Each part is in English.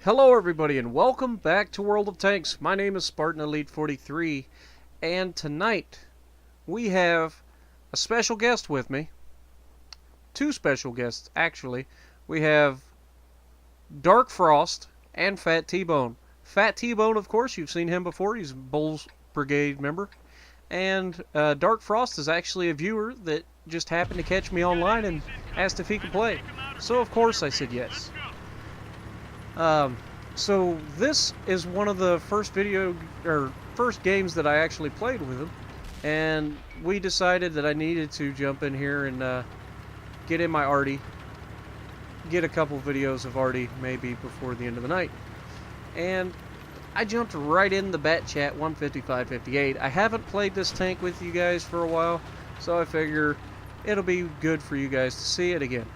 Hello everybody and welcome back to World of Tanks. My name is Spartan Elite 43 and tonight we have a special guest with me. Two special guests actually. We have Dark Frost and Fat T-Bone. Fat T-Bone, of course, you've seen him before. He's a Bulls Brigade member. And Dark Frost is actually a viewer that just happened to catch me online and asked if he could play. So of course I said yes. So this is one of the first games that I actually played with him, and we decided that I needed to jump in here and get in my Arty, get a couple videos of Arty maybe before the end of the night. And I jumped right in the Bat Chat 155-58. I haven't played this tank with you guys for a while, so I figure it'll be good for you guys to see it again.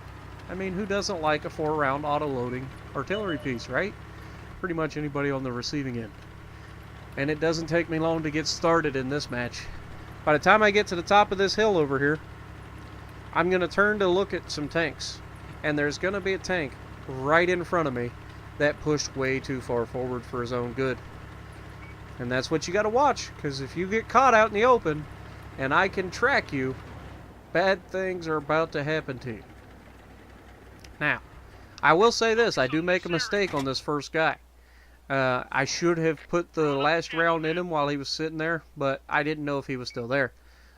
I mean, who doesn't like a 4-round auto-loading artillery piece, right? Pretty much anybody on the receiving end. And it doesn't take me long to get started in this match. By the time I get to the top of this hill over here, I'm going to turn to look at some tanks. And there's going to be a tank right in front of me that pushed way too far forward for his own good. And that's what you got to watch, because if you get caught out in the open and I can track you, bad things are about to happen to you. Now, I will say this, I do make a mistake on this first guy. I should have put the last round in him while he was sitting there, but I didn't know if he was still there.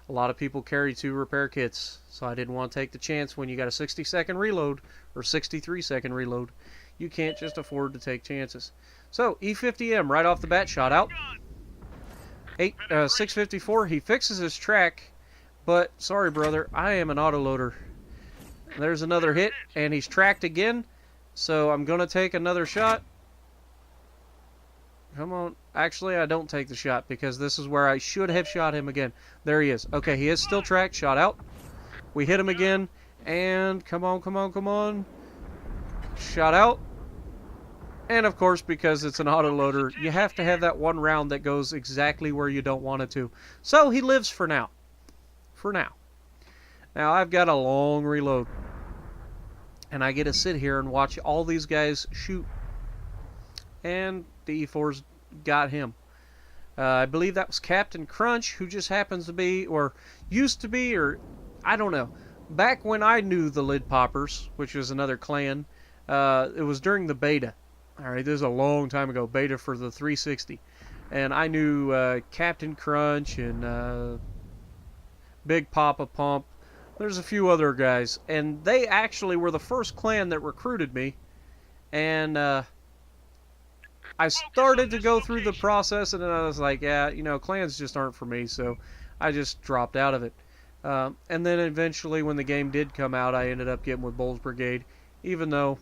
A lot of people carry 2 repair kits, so I didn't want to take the chance when you got a 60-second reload, or 63-second reload. You can't just afford to take chances. So, E50M right off the bat, shot out. 654, he fixes his track, but sorry brother, I am an autoloader. There's another hit, and he's tracked again, so I'm going to take another shot. Come on. Actually, I don't take the shot, because this is where I should have shot him again. There he is. Okay, he is still tracked. Shot out. We hit him again, and come on, come on, come on. Shot out. And, of course, because it's an autoloader, you have to have that one round that goes exactly where you don't want it to. So, he lives for now. For now. Now, I've got a long reload. And I get to sit here and watch all these guys shoot. And the E4's got him. I believe that was Captain Crunch, who just happens to be, or used to be, or I don't know. Back when I knew the Lid Poppers, which was another clan, it was during the beta. Alright, this is a long time ago, beta for the 360. And I knew Captain Crunch and Big Papa Pump. There's a few other guys, and they actually were the first clan that recruited me, and I started to go through the process, and then I was like, yeah, you know, clans just aren't for me, so I just dropped out of it. And then eventually, when the game did come out, I ended up getting with Bulls Brigade, even though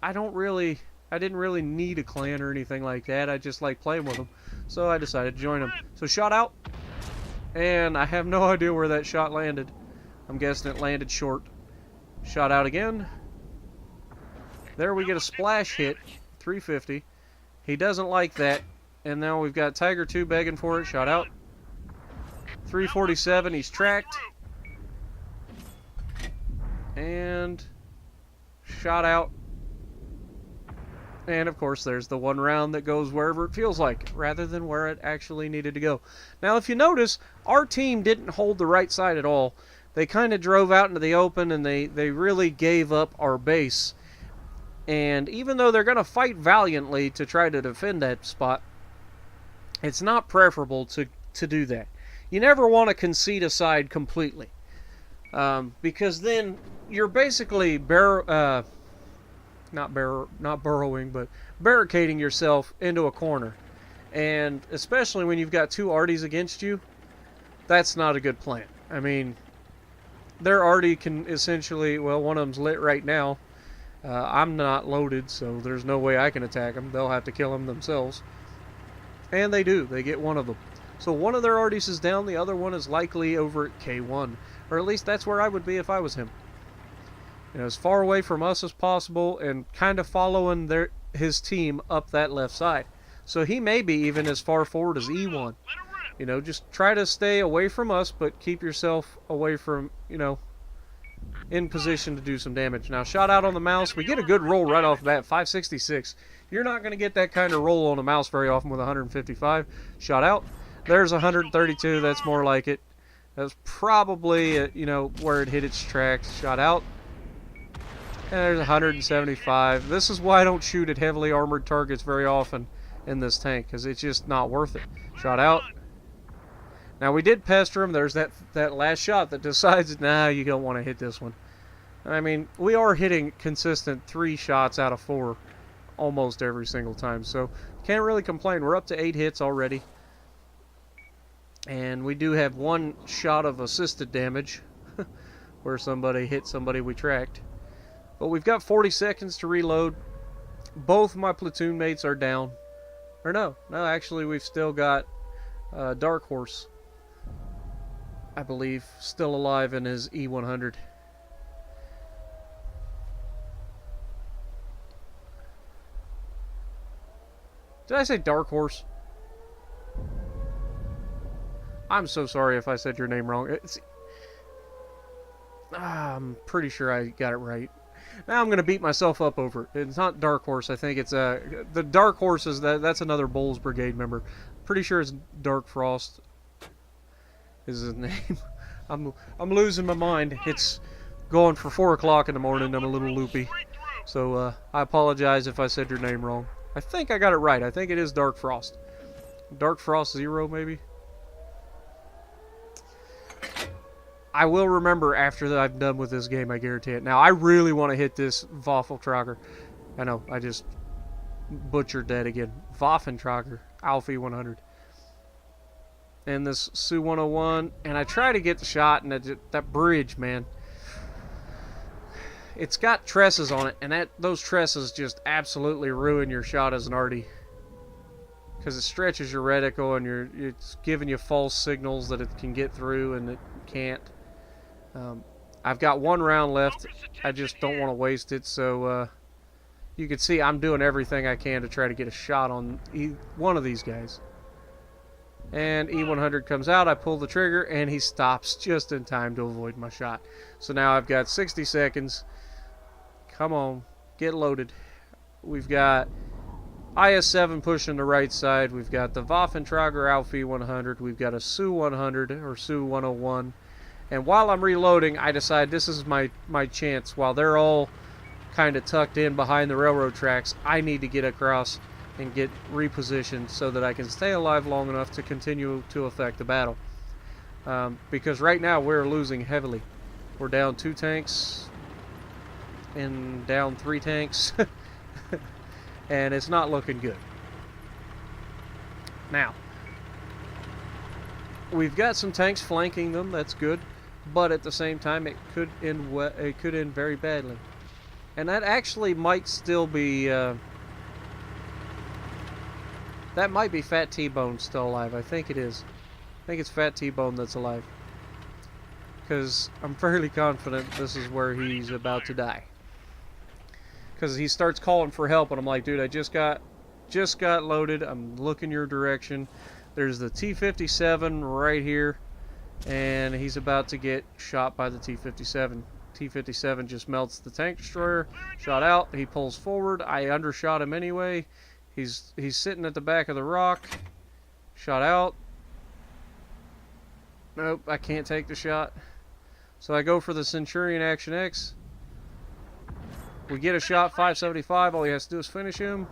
I didn't really need a clan or anything like that. I just like playing with them, so I decided to join them. So shot out. And I have no idea where that shot landed. I'm guessing it landed short. Shot out again. There we get a splash hit. 350. He doesn't like that. And now we've got Tiger 2 begging for it. Shot out. 347. He's tracked. And shot out. And, of course, there's the one round that goes wherever it feels like, rather than where it actually needed to go. Now, if you notice, our team didn't hold the right side at all. They kind of drove out into the open, and they really gave up our base. And even though they're going to fight valiantly to try to defend that spot, it's not preferable to do that. You never want to concede a side completely. Because then you're basically not burrowing, but barricading yourself into a corner. And especially when you've got 2 Arties against you, that's not a good plan. I mean, their Arty can essentially, well, one of them's lit right now. I'm not loaded, so there's no way I can attack them. They'll have to kill them themselves. And they do. They get one of them. So one of their Arties is down, the other one is likely over at K1. Or at least that's where I would be if I was him. You know, as far away from us as possible, and kind of following his team up that left side. So he may be even as far forward as E1. You know, just try to stay away from us, but keep yourself away from, you know, in position to do some damage. Now, shot out on the mouse. We get a good roll right off the bat, 566. You're not going to get that kind of roll on a mouse very often with 155. Shot out. There's 132. That's more like it. That's probably, you know, where it hit its tracks. Shot out. And there's 175. This is why I don't shoot at heavily armored targets very often in this tank, because it's just not worth it. Shot out. Now, we did pester him. There's that last shot that decides, nah, you don't want to hit this one. I mean, we are hitting consistent 3 shots out of 4 almost every single time, so can't really complain. We're up to 8 hits already. And we do have 1 shot of assisted damage where somebody hit somebody we tracked. But we've got 40 seconds to reload. Both my platoon mates are down. Or no, actually we've still got Dark Horse, I believe, still alive in his E100. Did I say Dark Horse? I'm so sorry if I said your name wrong. I'm pretty sure I got it right. Now I'm going to beat myself up over it. It's not Dark Horse. I think it's the Dark Horse is that's another Bulls Brigade member. Pretty sure it's Dark Frost is his name. I'm losing my mind. It's going for 4 o'clock in the morning. I'm a little loopy. So I apologize if I said your name wrong. I think I got it right. I think it is Dark Frost. Dark Frost 0 maybe. I will remember after I'm done with this game, I guarantee it. Now, I really want to hit this Waffentrager. I know, I just butchered that again. Waffentrager, Alfie 100. And this Su-101, and I try to get the shot, and that bridge, man. It's got tresses on it, and those tresses just absolutely ruin your shot as an arty. Because it stretches your reticle, and it's giving you false signals that it can get through, and it can't. I've got 1 round left. I just don't want to waste it, so you can see I'm doing everything I can to try to get a shot on one of these guys. And E100 comes out, I pull the trigger, and he stops just in time to avoid my shot. So now I've got 60 seconds. Come on, get loaded. We've got IS-7 pushing the right side. We've got the Waffentrager Alfie 100. We've got a Su-100 or Su-101. And while I'm reloading, I decide this is my chance. While they're all kind of tucked in behind the railroad tracks, I need to get across and get repositioned so that I can stay alive long enough to continue to affect the battle. Because right now we're losing heavily. We're down 2 tanks and down 3 tanks. And it's not looking good. Now, we've got some tanks flanking them. That's good. But at the same time, it could end very badly. And that actually might still be... that might be Fat T-Bone still alive. I think it is. I think it's Fat T-Bone that's alive. Because I'm fairly confident this is where he's about to die. Because he starts calling for help, and I'm like, dude, I just got loaded. I'm looking your direction. There's the T-57 right here, and he's about to get shot by the T-57. T-57 just melts the tank destroyer. Shot out. He pulls forward. I undershot him anyway. He's sitting at the back of the rock. Shot out. Nope, I can't take the shot. So I go for the Centurion Action X. We get a shot, 575. All he has to do is finish him.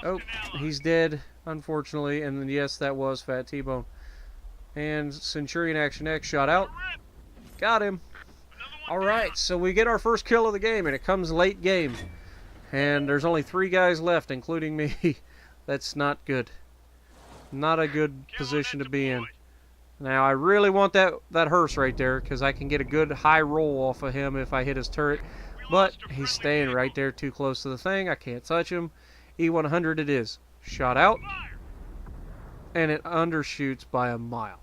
Oh, he's dead, unfortunately. And then, yes, that was Fat T-Bone. And Centurion Action X shot out. Got him. Alright, so we get our first kill of the game, and it comes late game. And there's only 3 guys left, including me. That's not good. Not a good position to be in. Now, I really want that hearse right there, because I can get a good high roll off of him if I hit his turret. But he's staying right there too close to the thing. I can't touch him. E100 it is. Shot out. And it undershoots by a mile.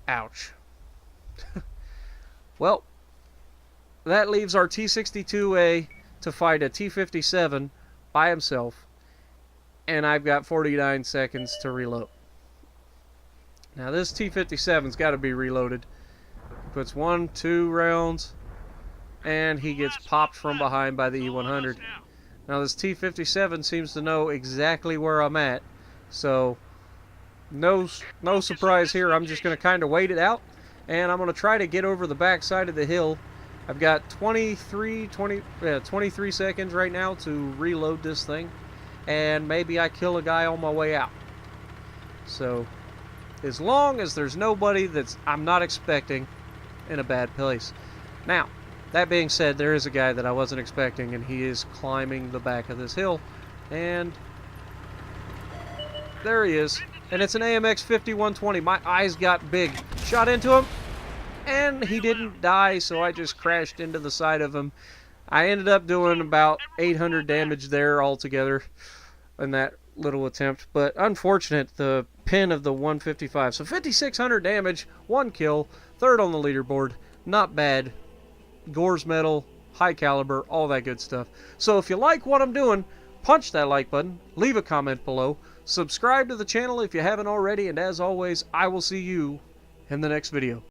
Ouch. Well, that leaves our T-62A to fight a T-57 by himself. And I've got 49 seconds to reload. Now this T-57's got to be reloaded puts 1, 2 rounds, and he gets popped from behind by the E100. Now this T-57 seems to know exactly where I'm at, so no surprise here. I'm just going to kind of wait it out, and I'm going to try to get over the back side of the hill. I've got 23 seconds right now to reload this thing, and maybe I kill a guy on my way out. So as long as there's nobody that's I'm not expecting in a bad place. Now, that being said, there is a guy that I wasn't expecting, and he is climbing the back of this hill, and there he is. And it's an AMX 5120. My eyes got big. Shot into him, and he didn't die, so I just crashed into the side of him. I ended up doing about 800 damage there altogether in that little attempt, but unfortunate, the pin of the 155. So 5,600 damage, 1 kill, 3rd on the leaderboard. Not bad. Gores medal, high caliber, all that good stuff. So if you like what I'm doing, punch that like button, leave a comment below, subscribe to the channel if you haven't already, and as always, I will see you in the next video.